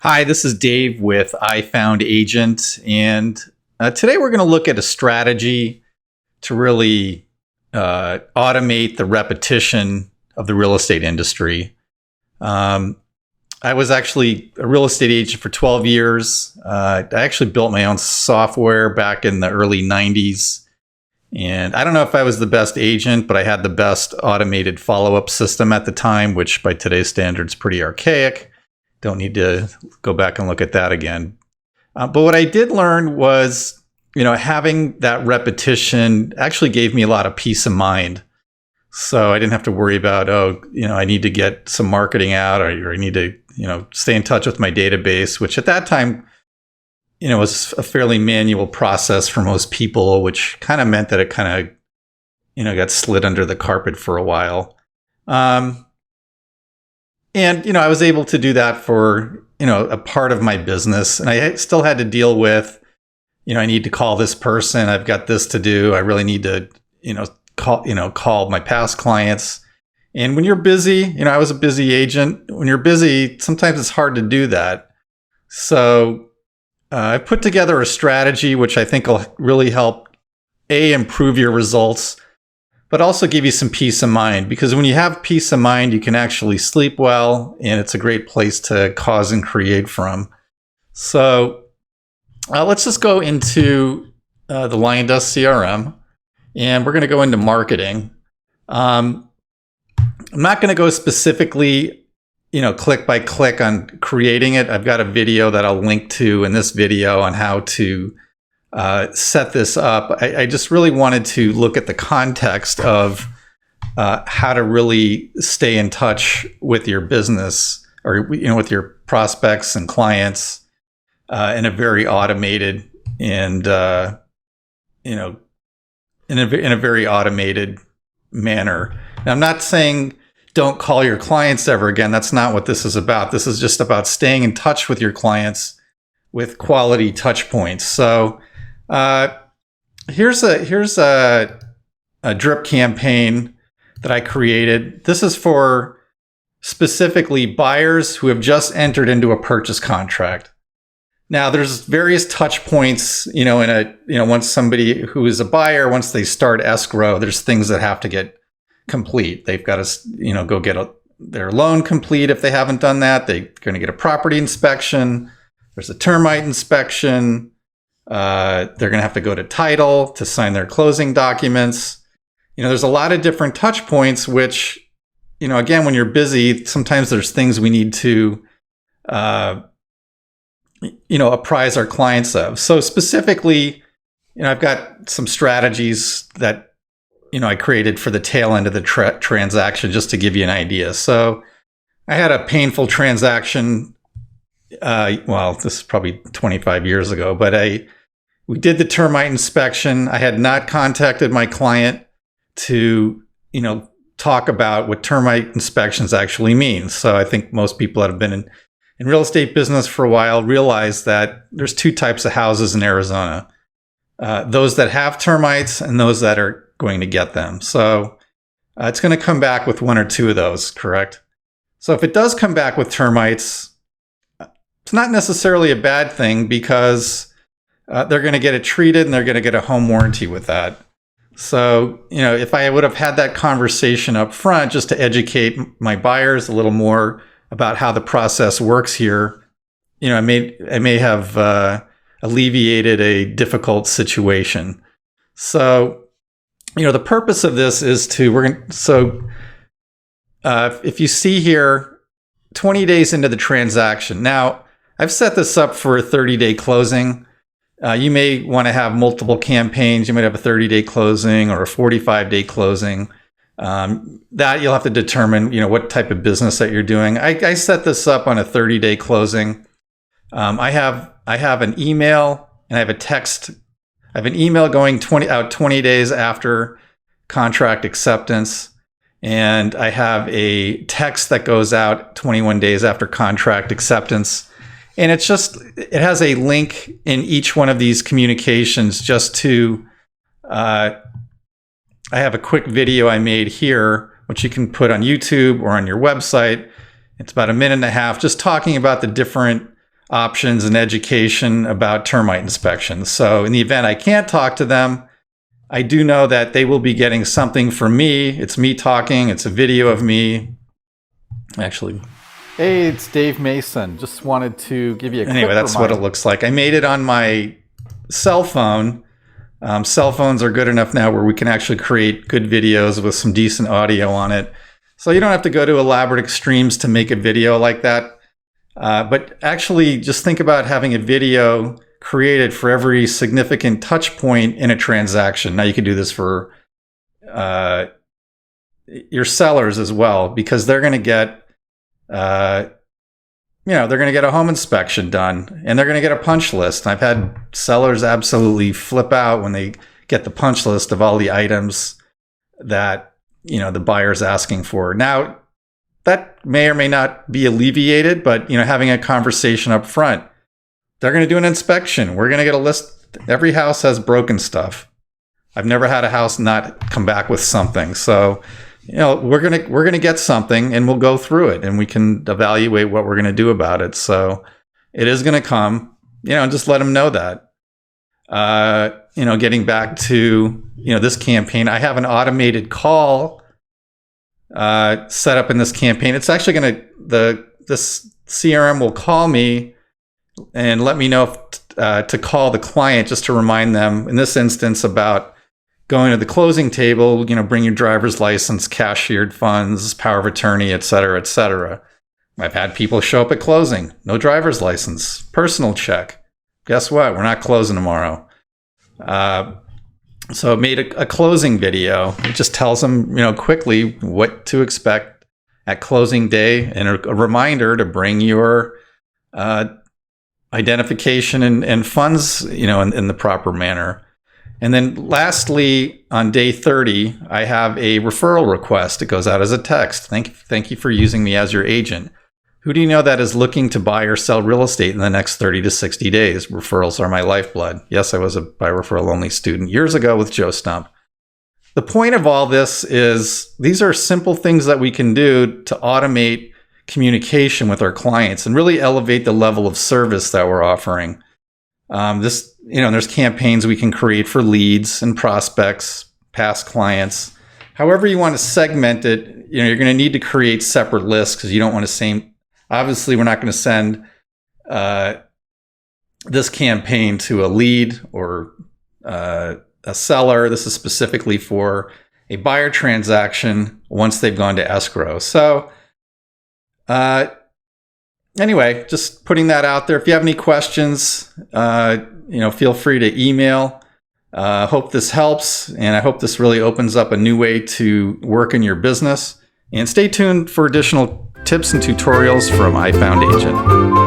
Hi, this is Dave with iFound Agent, and today we're going to look at a strategy to really automate the repetition of the real estate industry. I was actually a real estate agent for 12 years. I actually built my own software back in the early 90s. And I don't know if I was the best agent, but I had the best automated follow-up system at the time, which by today's standards is pretty archaic. Don't need to go back and look at that again. But what I did learn was, having that repetition actually gave me a lot of peace of mind. So I didn't have to worry about, I need to get some marketing out, or I need to, stay in touch with my database, which at that time, was a fairly manual process for most people, which kind of meant that it kind of, got slid under the carpet for a while. And, I was able to do that for, a part of my business. And I still had to deal with, I need to call this person. I've got this to do. I really need to, call my past clients. And when you're busy, I was a busy agent. When you're busy, sometimes it's hard to do that. So I put together a strategy which I think will really help improve your results, but also give you some peace of mind. Because when you have peace of mind, you can actually sleep well, and it's a great place to cause and create from. So let's just go into the LionDust CRM, and we're going to go into marketing. I'm not going to go specifically click by click on creating it. I've got a video that I'll link to in this video on how to set this up. I just really wanted to look at the context of how to really stay in touch with your business, or with your prospects and clients in a very automated and in a very automated manner. Now, I'm not saying don't call your clients ever again. That's not what this is about. This is just about staying in touch with your clients with quality touch points. So here's a drip campaign that I created. This is for specifically buyers who have just entered into a purchase contract. Now, there's various touch points, once somebody who is a buyer, once they start escrow, there's things that have to get complete. They've got to, go get their loan complete. If they haven't done that, they're going to get a property inspection. There's a termite inspection. They're going to have to go to title to sign their closing documents. There's a lot of different touch points, which, again, when you're busy, sometimes there's things we need to, apprise our clients of. So specifically, I've got some strategies that I created for the tail end of the transaction, just to give you an idea. So I had a painful transaction. This is probably 25 years ago, but we did the termite inspection. I had not contacted my client to, talk about what termite inspections actually mean. So I think most people that have been in real estate business for a while realize that there's two types of houses in Arizona. Those that have termites and those that are going to get them. So it's going to come back with one or two of those, correct? So if it does come back with termites, it's not necessarily a bad thing, because they're going to get it treated and they're going to get a home warranty with that. So, if I would have had that conversation up front just to educate my buyers a little more about how the process works here, I may have alleviated a difficult situation. So, the purpose of this is if you see here, 20 days into the transaction. Now, I've set this up for a 30-day closing. You may want to have multiple campaigns. You might have a 30-day closing or a 45-day closing. That you'll have to determine, what type of business that you're doing. I set this up on a 30-day closing. I have an email and I have a text. I have an email going 20 days after contract acceptance, and I have a text that goes out 21 days after contract acceptance. And it has a link in each one of these communications just to, I have a quick video I made here, which you can put on YouTube or on your website. It's about a minute and a half, just talking about the different options and education about termite inspections. So in the event I can't talk to them, I do know that they will be getting something from me. It's me talking. It's a video of me. Actually, hey, it's Dave Mason. Just wanted to give you a quick reminder. That's what it looks like. I made it on my cell phone. Cell phones are good enough now where we can actually create good videos with some decent audio on it. So you don't have to go to elaborate extremes to make a video like that. But actually just think about having a video created for every significant touch point in a transaction. Now you can do this for your sellers as well, because they're going to get, they're going to get a home inspection done and they're going to get a punch list. And I've had sellers absolutely flip out when they get the punch list of all the items that, the buyer's asking for. Now, that may or may not be alleviated, but, having a conversation up front, they're going to do an inspection. We're going to get a list. Every house has broken stuff. I've never had a house not come back with something. So, we're going to get something and we'll go through it and we can evaluate what we're going to do about it. So it is going to come, just let them know that. Getting back to, this campaign, I have an automated call set up in this campaign. It's actually this CRM will call me and let me know if, to call the client just to remind them, in this instance, about going to the closing table, bring your driver's license, cashiered funds, power of attorney, et cetera, et cetera. I've had people show up at closing, no driver's license, personal check. Guess what? We're not closing tomorrow. So I made a closing video. It just tells them, quickly what to expect at closing day and a reminder to bring your identification and funds, in the proper manner. And then lastly, on day 30, I have a referral request. It goes out as a text. Thank you for using me as your agent. Who do you know that is looking to buy or sell real estate in the next 30 to 60 days? Referrals are my lifeblood. Yes, I was a by referral only student years ago with Joe Stump. The point of all this is these are simple things that we can do to automate communication with our clients and really elevate the level of service that we're offering. There's campaigns we can create for leads and prospects, past clients. However you want to segment it, you're going to need to create separate lists because you don't want to obviously we're not going to send this campaign to a lead or a seller. This is specifically for a buyer transaction once they've gone to escrow. So anyway, just putting that out there. If you have any questions, feel free to email. Hope this helps, and I hope this really opens up a new way to work in your business. And stay tuned for additional tips and tutorials from iFound Agent.